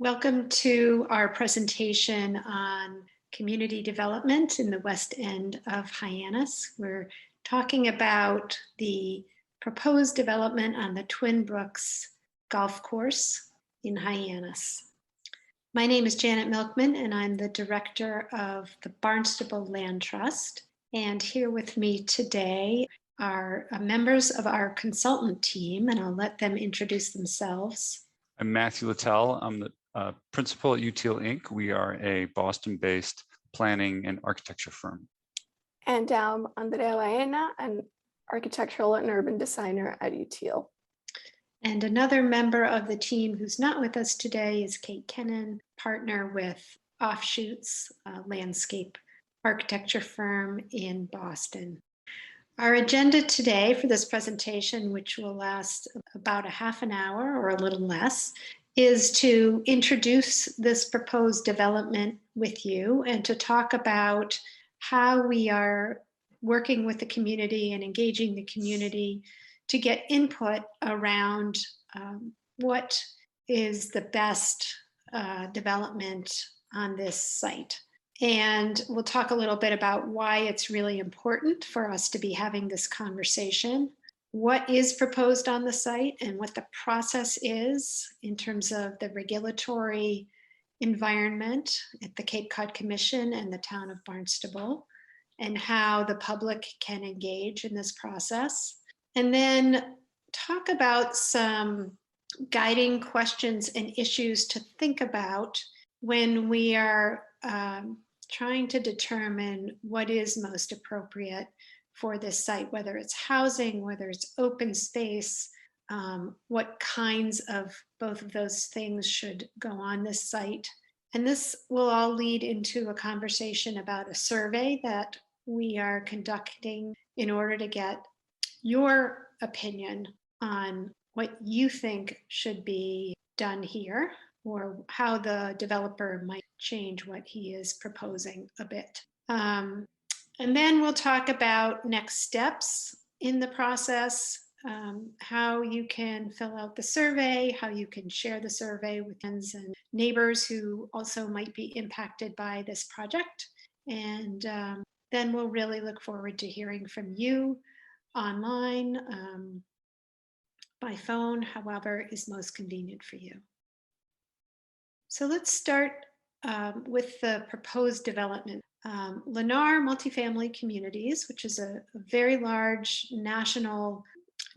Welcome to our presentation on community development in the west end of Hyannis. We're talking about the proposed development on the Twin Brooks golf course in Hyannis. My name is Janet Milkman and I'm the director of the Barnstable Land Trust. And here with me today are members of our consultant team, and I'll let them introduce themselves. I'm Matthew Utile. I'm the principal at Utile Inc. We are a Boston-based planning and architecture firm. And I'm Andrea Baena, an architectural and urban designer at Utile. And another member of the team who's not with us today is Kate Kennan, partner with Offshoots, a landscape architecture firm in Boston. Our agenda today for this presentation, which will last about a half an hour or a little less, is to introduce this proposed development with you and to talk about how we are working with the community and engaging the community to get input around what is the best development on this site. And we'll talk a little bit about why it's really important for us to be having this conversation, what is proposed on the site and what the process is in terms of the regulatory environment at the Cape Cod Commission and the town of Barnstable, and how the public can engage in this process. And then talk about some guiding questions and issues to think about when we are trying to determine what is most appropriate for this site, whether it's housing, whether it's open space, what kinds of both of those things should go on this site. And this will all lead into a conversation about a survey that we are conducting in order to get your opinion on what you think should be done here, or how the developer might change what he is proposing a bit. And then we'll talk about next steps in the process, how you can fill out the survey, how you can share the survey with friends and neighbors who also might be impacted by this project. And then we'll really look forward to hearing from you online, by phone, however is most convenient for you. So let's start with the proposed development. Lennar Multifamily Communities, which is a very large national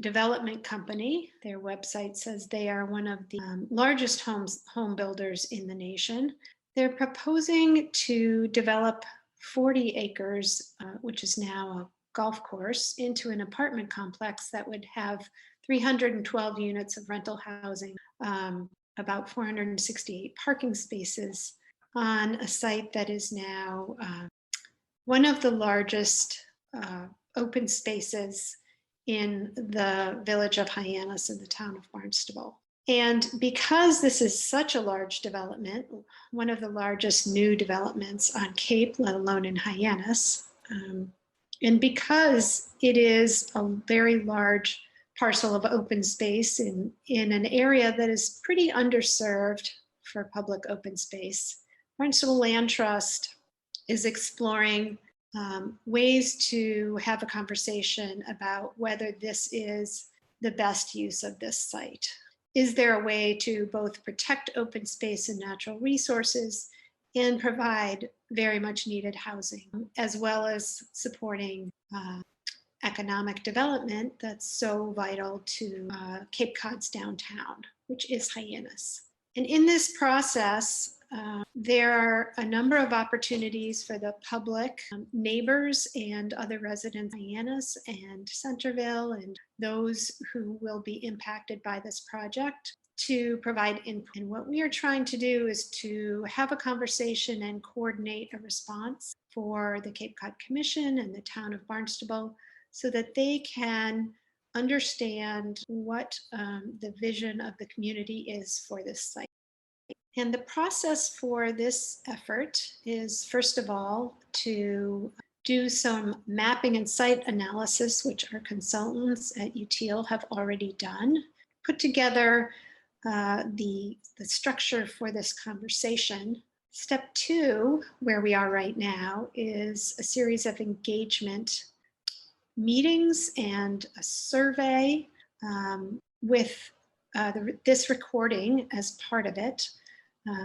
development company. Their website says they are one of the largest home builders in the nation. They're proposing to develop 40 acres, which is now a golf course, into an apartment complex that would have 312 units of rental housing, about 468 parking spaces on a site that is now one of the largest open spaces in the village of Hyannis in the town of Barnstable. And because this is such a large development, one of the largest new developments on Cape, let alone in Hyannis, and because it is a very large parcel of open space in an area that is pretty underserved for public open space, Barnstable Land Trust is exploring ways to have a conversation about whether this is the best use of this site. Is there a way to both protect open space and natural resources and provide very much needed housing, as well as supporting economic development that's so vital to Cape Cod's downtown, which is Hyannis. And in this process, there are a number of opportunities for the public, neighbors and other residents of Hyannis and Centerville, and those who will be impacted by this project, to provide input. And what we are trying to do is to have a conversation and coordinate a response for the Cape Cod Commission and the town of Barnstable, so that they can understand what the vision of the community is for this site. And the process for this effort is, first of all, to do some mapping and site analysis, which our consultants at Utile have already done, put together the structure for this conversation. Step 2, where we are right now, is a series of engagement meetings and a survey with this recording as part of it.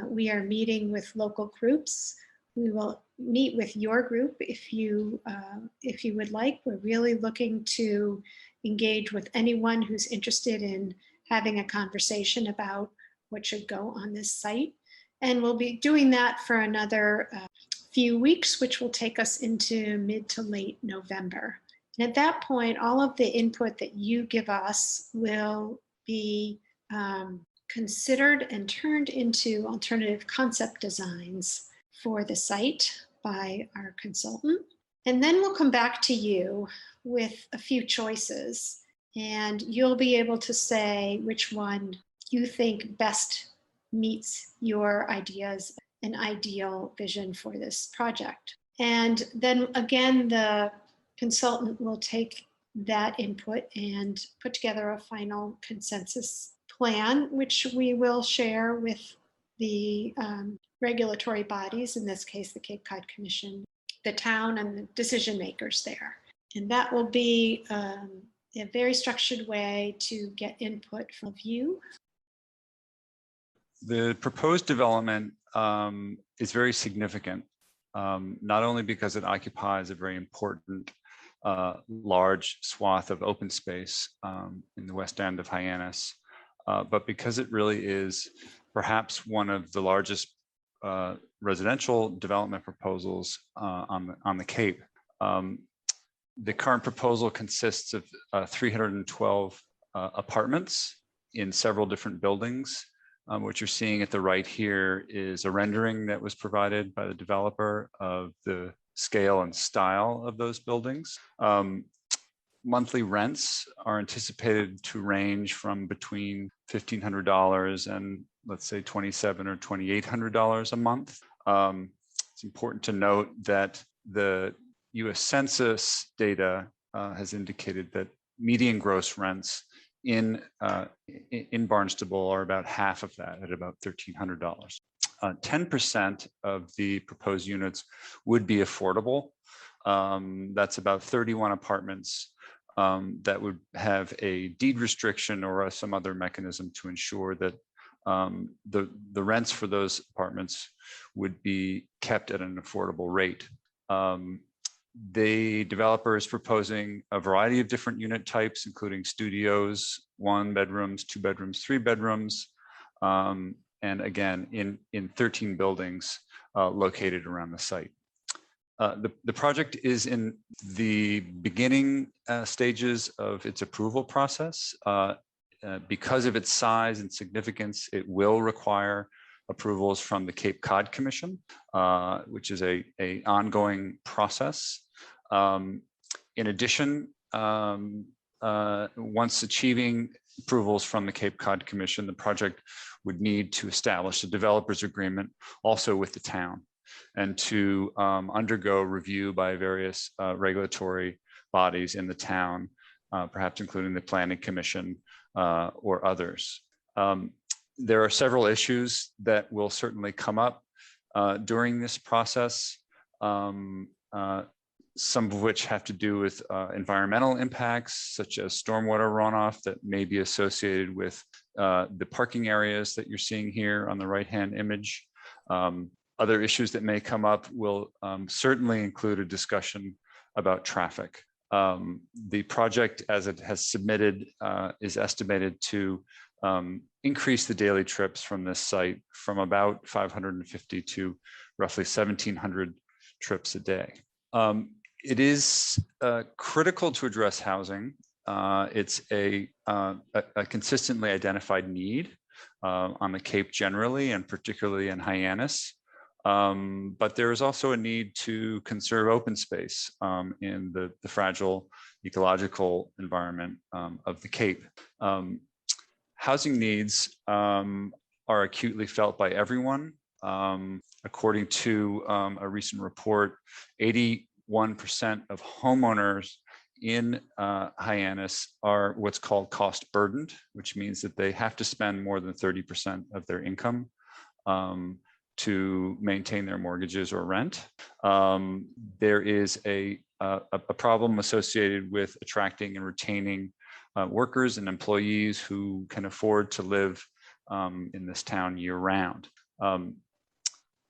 We are meeting with local groups. We will meet with your group if you would like. We're really looking to engage with anyone who's interested in having a conversation about what should go on this site. And we'll be doing that for another few weeks, which will take us into mid to late November. And at that point, all of the input that you give us will be considered and turned into alternative concept designs for the site by our consultant. And then we'll come back to you with a few choices, and you'll be able to say which one you think best meets your ideas and ideal vision for this project. And then again, the consultant will take that input and put together a final consensus plan, which we will share with the regulatory bodies, in this case, the Cape Cod Commission, the town, and the decision makers there. And that will be a very structured way to get input from you. The proposed development is very significant, not only because it occupies a very important large swath of open space in the west end of Hyannis, but because it really is perhaps one of the largest residential development proposals on the Cape. The current proposal consists of 312 apartments in several different buildings. What you're seeing at the right here is a rendering that was provided by the developer of the scale and style of those buildings. Monthly rents are anticipated to range from between $1,500 and, let's say, $2,700 or $2,800 a month. It's important to note that the U.S. Census data has indicated that median gross rents in Barnstable are about half of that, at about $1,300. 10% of the proposed units would be affordable. That's about 31 apartments that would have a deed restriction or some other mechanism to ensure that the rents for those apartments would be kept at an affordable rate. The developer is proposing a variety of different unit types, including studios, 1 bedrooms, 2 bedrooms, 3 bedrooms, and again, in 13 buildings located around the site. The project is in the beginning stages of its approval process. Because of its size and significance, it will require approvals from the Cape Cod Commission, which is an ongoing process. In addition, once achieving approvals from the Cape Cod Commission, the project would need to establish a developer's agreement also with the town, and to undergo review by various regulatory bodies in the town, perhaps including the Planning Commission or others. There are several issues that will certainly come up during this process, some of which have to do with environmental impacts, such as stormwater runoff that may be associated with the parking areas that you're seeing here on the right-hand image. Other issues that may come up will certainly include a discussion about traffic. The project, as it has submitted, is estimated to increase the daily trips from this site from about 550 to roughly 1,700 trips a day. It is critical to address housing. It's a consistently identified need on the Cape generally, and particularly in Hyannis. But there is also a need to conserve open space in the fragile ecological environment of the Cape. Housing needs are acutely felt by everyone. According to a recent report, 81% of homeowners in Hyannis are what's called cost burdened, which means that they have to spend more than 30% of their income to maintain their mortgages or rent. There is a problem associated with attracting and retaining workers and employees who can afford to live in this town year round.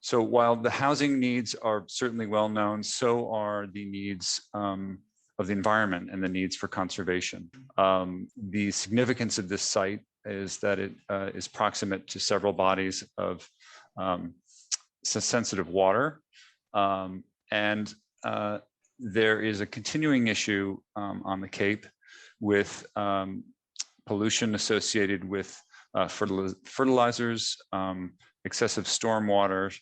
So while the housing needs are certainly well known, so are the needs of the environment and the needs for conservation. The significance of this site is that it is proximate to several bodies of sensitive water. And there is a continuing issue on the Cape with pollution associated with fertilizers, excessive stormwater,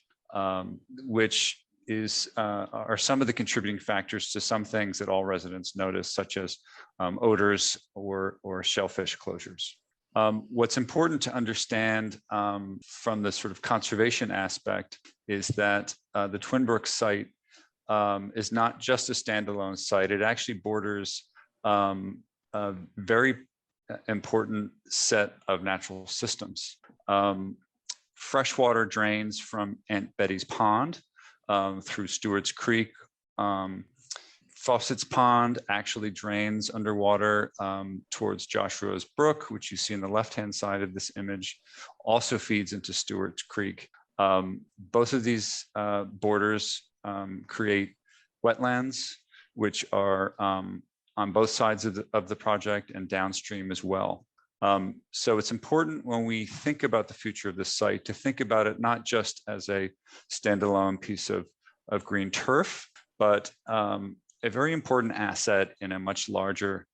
which are some of the contributing factors to some things that all residents notice, such as odors or shellfish closures. What's important to understand from the sort of conservation aspect is that the Twin Brook site is not just a standalone site. It actually borders a very important set of natural systems. Freshwater drains from Aunt Betty's Pond through Stewart's Creek. Fawcett's Pond actually drains underwater towards Joshua's Brook, which you see on the left-hand side of this image, also feeds into Stewart's Creek. Both of these borders create wetlands, which are on both sides of the project and downstream as well. So it's important when we think about the future of this site to think about it not just as a standalone piece of green turf, but a very important asset in a much larger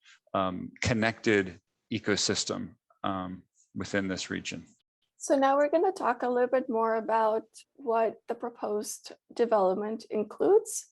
connected ecosystem within this region. So now we're going to talk a little bit more about what the proposed development includes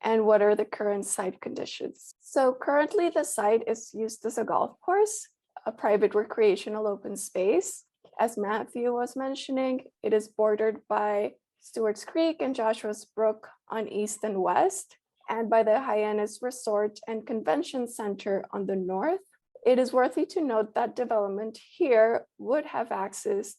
and what are the current site conditions. So currently the site is used as a golf course, a private recreational open space. As Matthew was mentioning, it is bordered by Stewart's Creek and Joshua's Brook on east and west, and by the Hyannis Resort and Convention Center on the north. It is worthy to note that development here would have access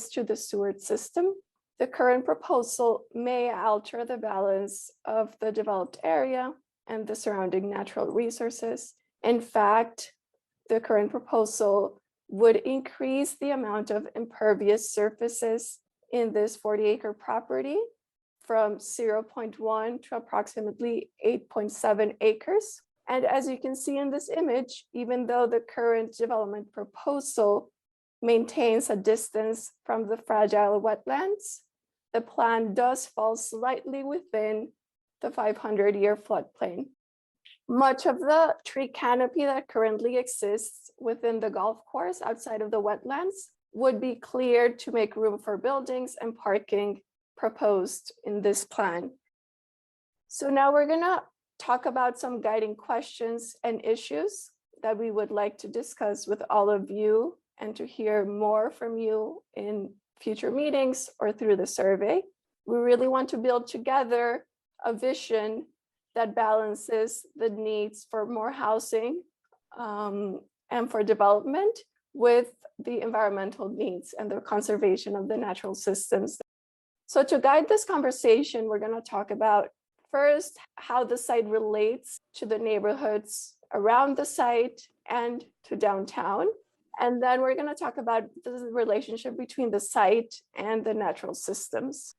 to the Stewart system. The current proposal may alter the balance of the developed area and the surrounding natural resources. In fact, the current proposal would increase the amount of impervious surfaces in this 40-acre property from 0.1 to approximately 8.7 acres. And as you can see in this image, even though the current development proposal maintains a distance from the fragile wetlands, the plan does fall slightly within the 500-year floodplain. Much of the tree canopy that currently exists within the golf course outside of the wetlands would be cleared to make room for buildings and parking proposed in this plan. So now we're going to talk about some guiding questions and issues that we would like to discuss with all of you and to hear more from you in future meetings or through the survey. We really want to build together a vision that balances the needs for more housing and for development with the environmental needs and the conservation of the natural systems. So to guide this conversation, we're going to talk about first how the site relates to the neighborhoods around the site and to downtown. And then we're going to talk about the relationship between the site and the natural systems.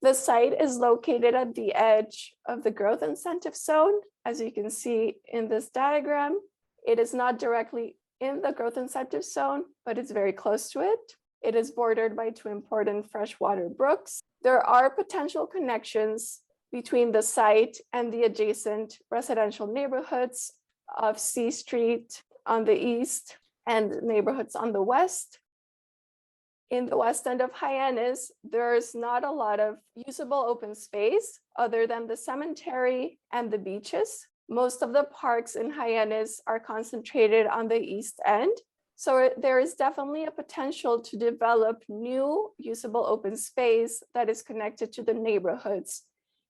The site is located at the edge of the growth incentive zone. As you can see in this diagram, it is not directly in the growth incentive zone, but it's very close to it. It is bordered by two important freshwater brooks. There are potential connections between the site and the adjacent residential neighborhoods of C Street on the east and neighborhoods on the west. In the west end of Hyannis, there's not a lot of usable open space other than the cemetery and the beaches. Most of the parks in Hyannis are concentrated on the east end. So there is definitely a potential to develop new usable open space that is connected to the neighborhoods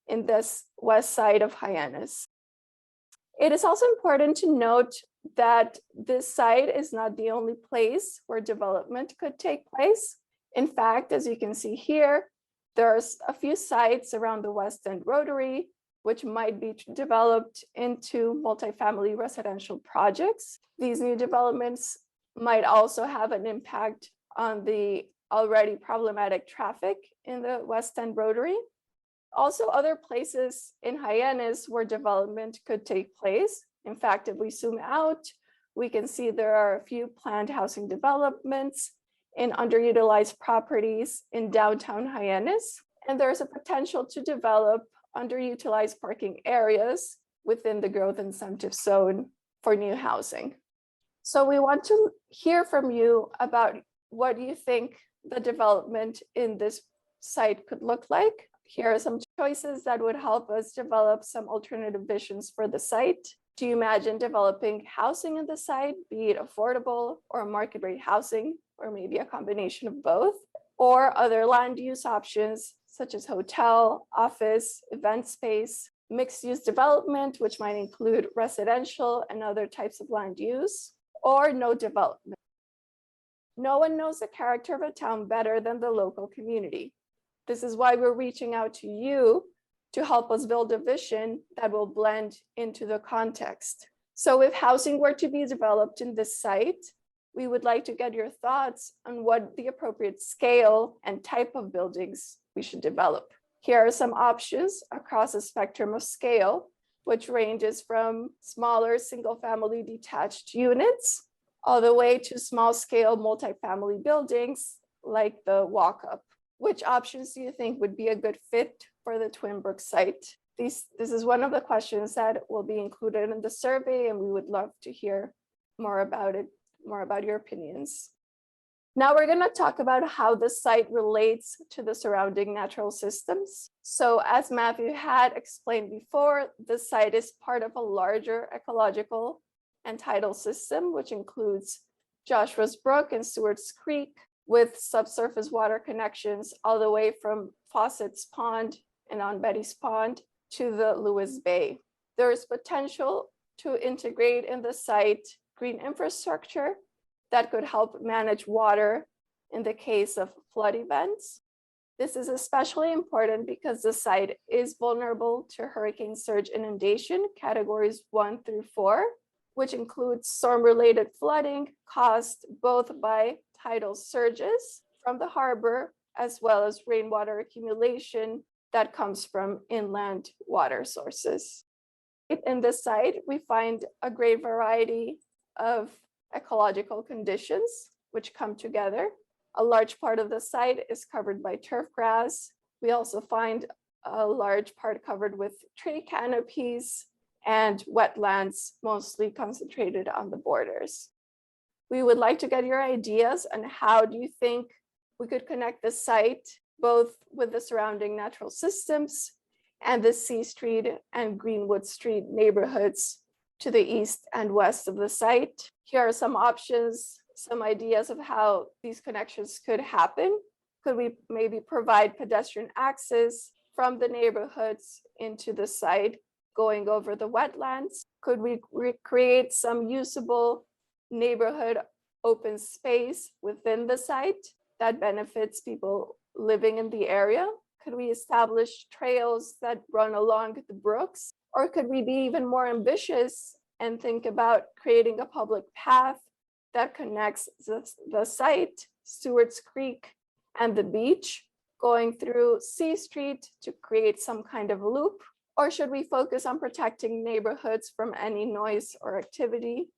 in this west side of Hyannis. It is also important to note that this site is not the only place where development could take place. In fact, as you can see here, there's a few sites around the West End Rotary, which might be developed into multifamily residential projects. These new developments might also have an impact on the already problematic traffic in the West End Rotary. Also, other places in Hyannis where development could take place. In fact, if we zoom out, we can see there are a few planned housing developments in underutilized properties in downtown Hyannis. And there's a potential to develop underutilized parking areas within the growth incentive zone for new housing. So we want to hear from you about what you think the development in this site could look like. Here are some choices that would help us develop some alternative visions for the site. Do you imagine developing housing in the site, be it affordable or market rate housing, or maybe a combination of both, or other land use options such as hotel, office, event space, mixed use development, which might include residential and other types of land use, or no development? No one knows the character of a town better than the local community. This is why we're reaching out to you to help us build a vision that will blend into the context. So if housing were to be developed in this site, we would like to get your thoughts on what the appropriate scale and type of buildings we should develop. Here are some options across a spectrum of scale, which ranges from smaller single-family detached units all the way to small-scale multifamily buildings like the walk-up. Which options do you think would be a good fit for the Twin Brooks site? This is one of the questions that will be included in the survey, and we would love to hear more about it, more about your opinions. Now we're going to talk about how the site relates to the surrounding natural systems. So as Matthew had explained before, the site is part of a larger ecological and tidal system, which includes Joshua's Brook and Stewart's Creek, with subsurface water connections all the way from Fawcett's Pond and on Betty's Pond to the Lewis Bay. There is potential to integrate in the site green infrastructure that could help manage water in the case of flood events. This is especially important because the site is vulnerable to hurricane surge inundation categories 1 through 4, which includes storm-related flooding caused both by tidal surges from the harbor as well as rainwater accumulation that comes from inland water sources. In this site, we find a great variety of ecological conditions which come together. A large part of the site is covered by turf grass. We also find a large part covered with tree canopies and wetlands, mostly concentrated on the borders. We would like to get your ideas on how do you think we could connect the site both with the surrounding natural systems and the C Street and Greenwood Street neighborhoods to the east and west of the site. Here are some options, some ideas of how these connections could happen. Could we maybe provide pedestrian access from the neighborhoods into the site, going over the wetlands? Could we create some usable neighborhood open space within the site that benefits people living in the area? Could we establish trails that run along the brooks? Or could we be even more ambitious and think about creating a public path that connects the site, Stewart's Creek, and the beach, going through C Street to create some kind of loop? Or should we focus on protecting neighborhoods from any noise or activity?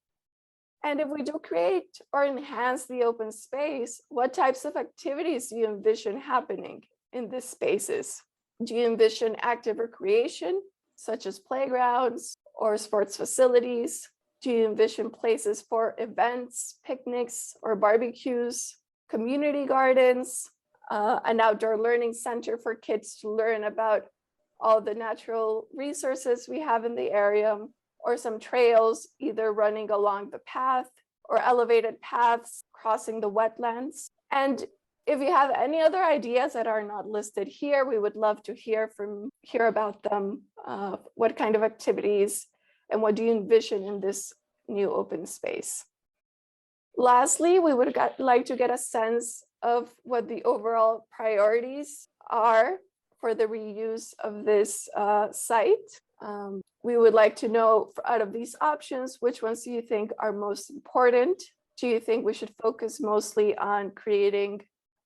And if we do create or enhance the open space, what types of activities do you envision happening in these spaces? Do you envision active recreation, such as playgrounds or sports facilities? Do you envision places for events, picnics, or barbecues, community gardens, an outdoor learning center for kids to learn about all the natural resources we have in the area, or some trails either running along the path or elevated paths crossing the wetlands? And if you have any other ideas that are not listed here, we would love to hear about them. What kind of activities and what do you envision in this new open space? Lastly, we would like to get a sense of what the overall priorities are for the reuse of this site. We would like to know, out of these options, which ones do you think are most important? Do you think we should focus mostly on creating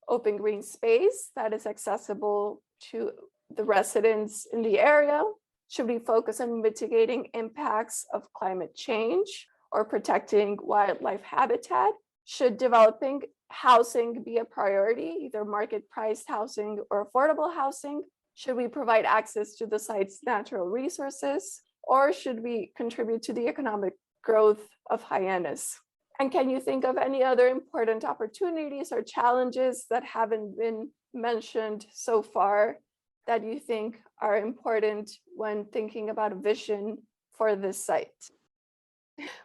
open green space that is accessible to the residents in the area? Should we focus on mitigating impacts of climate change or protecting wildlife habitat? Should developing housing be a priority, either market-priced housing or affordable housing? Should we provide access to the site's natural resources, or should we contribute to the economic growth of Hyannis? And can you think of any other important opportunities or challenges that haven't been mentioned so far that you think are important when thinking about a vision for this site?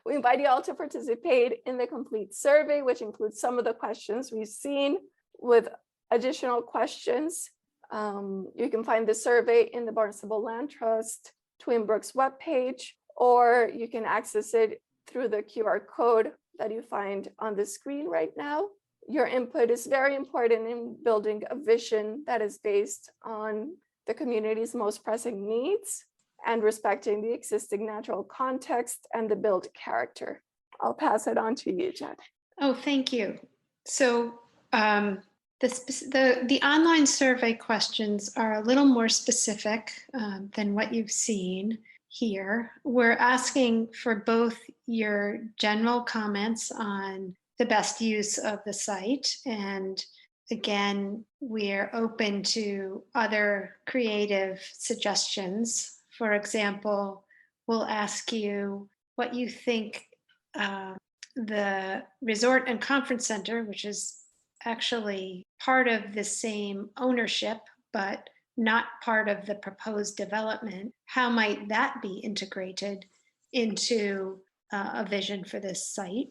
We invite you all to participate in the complete survey, which includes some of the questions we've seen with additional questions. You can find the survey in the Barnstable Land Trust Twin Brooks webpage, or you can access it through the QR code that you find on the screen right now. Your input is very important in building a vision that is based on the community's most pressing needs and respecting the existing natural context and the built character. I'll pass it on to you, Jen. Oh, thank you. So the online survey questions are a little more specific than what you've seen here. We're asking for both your general comments on the best use of the site, and again, we're open to other creative suggestions. For example, we'll ask you what you think the Resort and Conference Center, which is actually part of the same ownership, but not part of the proposed development, how might that be integrated into a vision for this site?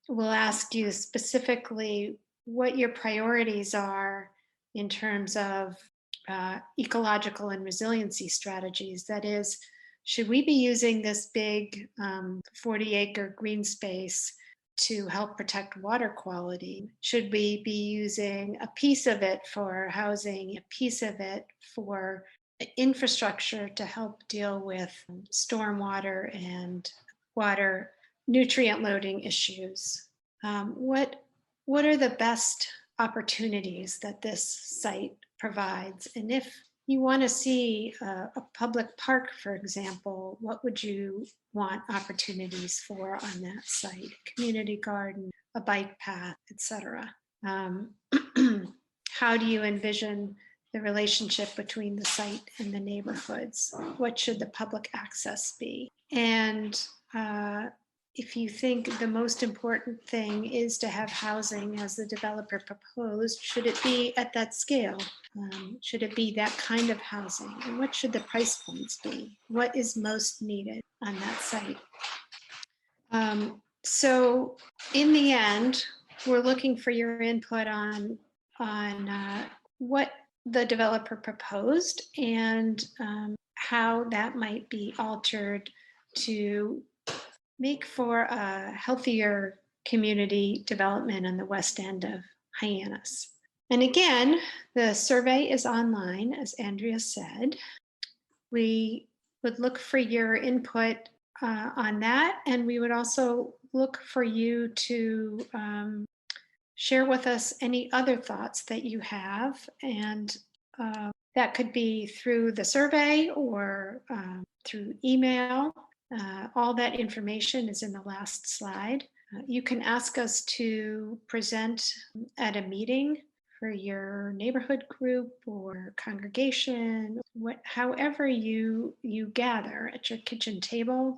We'll ask you specifically what your priorities are in terms of ecological and resiliency strategies. That is, should we be using this big 40-acre green space to help protect water quality? Should we be using a piece of it for housing, a piece of it for infrastructure to help deal with stormwater and water nutrient loading issues? What are the best opportunities that this site provides? And if you want to see a public park, for example, what would you want opportunities for on that site? A community garden, a bike path, etc. How do you envision the relationship between the site and the neighborhoods? What should the public access be? And if you think the most important thing is to have housing as the developer proposed, should it be at that scale? Should it be that kind of housing? And what should the price points be? What is most needed on that site? So in the end, we're looking for your input on what the developer proposed and how that might be altered to make for a healthier community development on the west end of Hyannis. And again, the survey is online, as Andrea said. We would look for your input on that, and we would also look for you to share with us any other thoughts that you have, and that could be through the survey or through email. All that information is in the last slide. You can ask us to present at a meeting for your neighborhood group or congregation, however you gather at your kitchen table.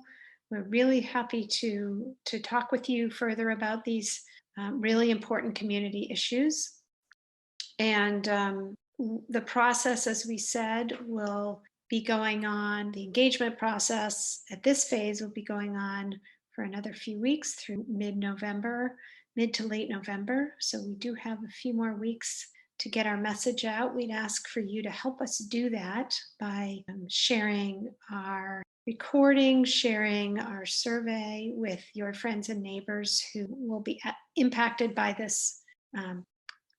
We're really happy to talk with you further about these really important community issues. And the process, as we said, will be going on. The engagement process at this phase will be going on for another few weeks through mid-November, mid to late November. So we do have a few more weeks to get our message out. We'd ask for you to help us do that by sharing our recording, sharing our survey with your friends and neighbors who will be impacted by this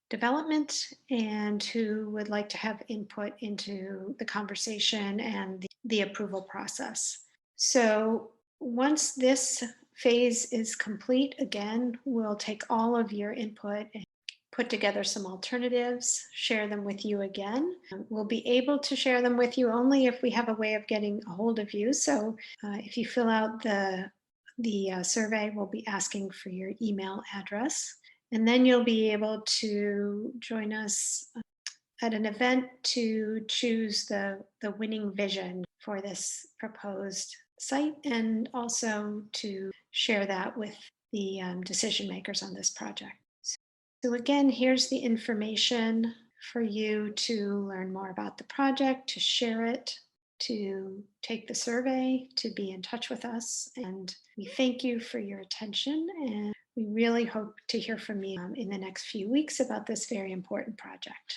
development and who would like to have input into the conversation and the approval process. So once this phase is complete, again, we'll take all of your input and put together some alternatives, share them with you again. We'll be able to share them with you only if we have a way of getting a hold of you. So if you fill out the survey, we'll be asking for your email address. And then you'll be able to join us at an event to choose the winning vision for this proposed site, and also to share that with the decision makers on this project. So again, here's the information for you to learn more about the project, to share it, to take the survey, to be in touch with us. And we thank you for your attention, and we really hope to hear from you in the next few weeks about this very important project.